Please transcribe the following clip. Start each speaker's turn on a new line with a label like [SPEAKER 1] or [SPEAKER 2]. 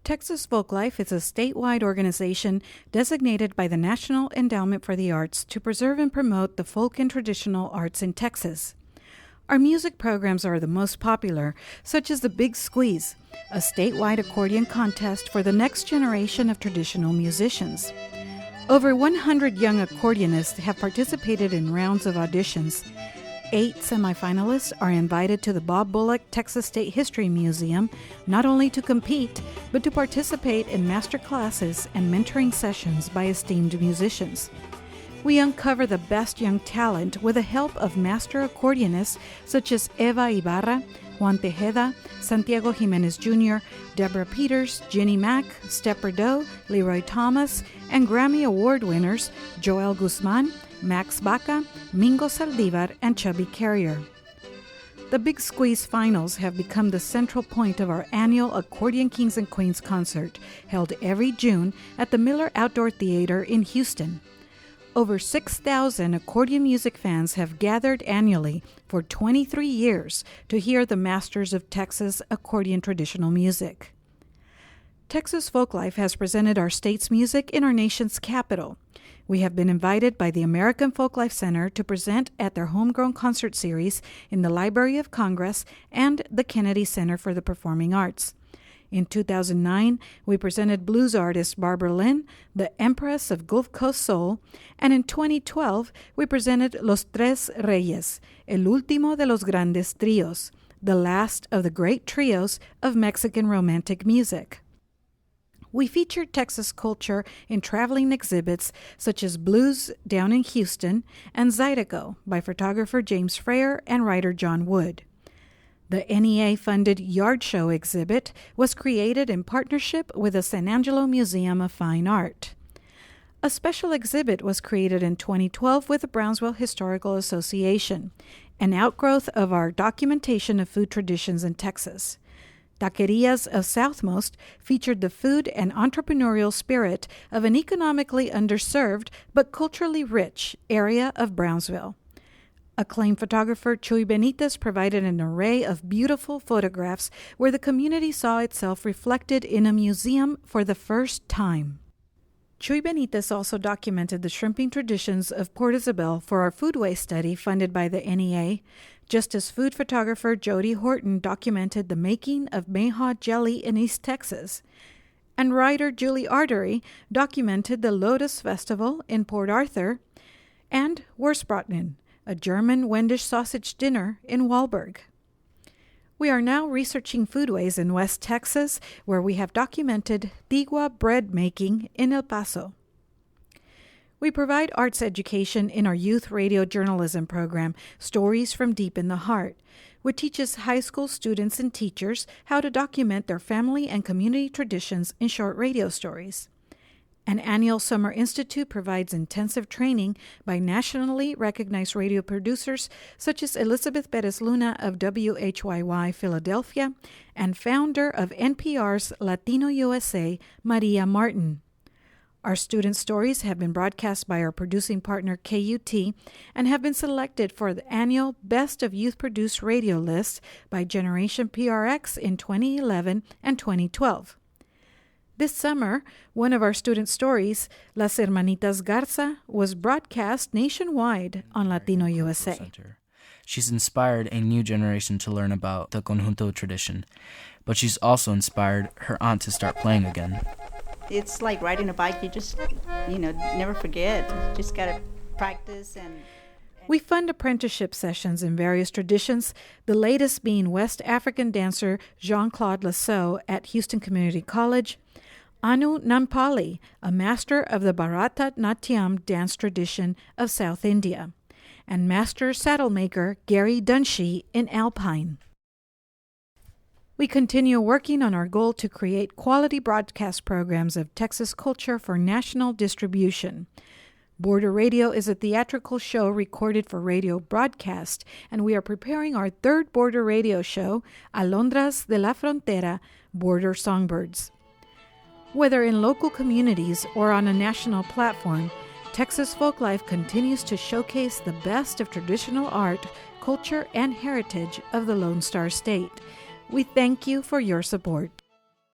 [SPEAKER 1] Texas Folklife is a statewide organization designated by the National Endowment for the Arts to preserve and promote the folk and traditional arts in Texas. Our music programs are the most popular, such as the Big Squeeze, a statewide accordion contest for the next generation of traditional musicians. Over 100 young accordionists have participated in rounds of auditions. 8 semifinalists are invited to the Bob Bullock Texas State History Museum, not only to compete, but to participate in master classes and mentoring sessions by esteemed musicians. We uncover the best young talent with the help of master accordionists such as Eva Ibarra, Juan Tejeda, Santiago Jimenez Jr., Deborah Peters, Jenny Mack, Step Rideau, Leroy Thomas, and Grammy Award winners Joel Guzman, Max Baca, Mingo Saldivar, and Chubby Carrier. The Big Squeeze Finals have become the central point of our annual Accordion Kings and Queens concert, held every June at the Miller Outdoor Theater in Houston. Over 6,000 accordion music fans have gathered annually for 23 years to hear the masters of Texas accordion traditional music. Texas Folklife has presented our state's music in our nation's capital. We have been invited by the American Folklife Center to present at their homegrown concert series in the Library of Congress and the Kennedy Center for the Performing Arts. In 2009, we presented blues artist Barbara Lynn, the Empress of Gulf Coast Soul, and in 2012, we presented Los Tres Reyes, el último de los grandes tríos, the last of the great trios of Mexican romantic music. We featured Texas culture in traveling exhibits such as Blues Down in Houston and Zydeco by photographer James Freyer and writer John Wood. The NEA-funded Yard Show exhibit was created in partnership with the San Angelo Museum of Fine Art. A special exhibit was created in 2012 with the Brownsville Historical Association, an outgrowth of our documentation of food traditions in Texas. Taquerias of Southmost featured the food and entrepreneurial spirit of an economically underserved but culturally rich area of Brownsville. Acclaimed photographer Chuy Benitez provided an array of beautiful photographs where the community saw itself reflected in a museum for the first time. Chuy Benitez also documented the shrimping traditions of Port Isabel for our foodway study funded by the NEA, just as food photographer Jody Horton documented the making of Mayhaw jelly in East Texas. And writer Julie Artery documented the Lotus Festival in Port Arthur and Wurstbraten, a German Wendish sausage dinner in Wahlberg. We are now researching foodways in West Texas, where we have documented Tigua bread making in El Paso. We provide arts education in our youth radio journalism program, Stories from Deep in the Heart, which teaches high school students and teachers how to document their family and community traditions in short radio stories. An annual Summer Institute provides intensive training by nationally recognized radio producers such as Elizabeth Perez Luna of WHYY Philadelphia and founder of NPR's Latino USA, Maria Martin. Our student stories have been broadcast by our producing partner KUT and have been selected for the annual Best of Youth Produced Radio list by Generation PRX in 2011 and 2012. This summer, one of our student stories, Las Hermanitas Garza, was broadcast nationwide on Latino USA.
[SPEAKER 2] She's inspired a new generation to learn about the conjunto tradition, but she's also inspired her aunt to start playing again.
[SPEAKER 3] It's like riding a bike. You just, never forget. You just got to practice and...
[SPEAKER 1] We fund apprenticeship sessions in various traditions, the latest being West African dancer Jean-Claude Lasso at Houston Community College, Anu Nampali, a master of the Bharata Natyam dance tradition of South India, and master saddle maker Gary Dunshee in Alpine. We continue working on our goal to create quality broadcast programs of Texas culture for national distribution. Border Radio is a theatrical show recorded for radio broadcast, and we are preparing our third Border Radio show, Alondras de la Frontera, Border Songbirds. Whether in local communities or on a national platform, Texas Folklife continues to showcase the best of traditional art, culture, and heritage of the Lone Star State. We thank you for your support.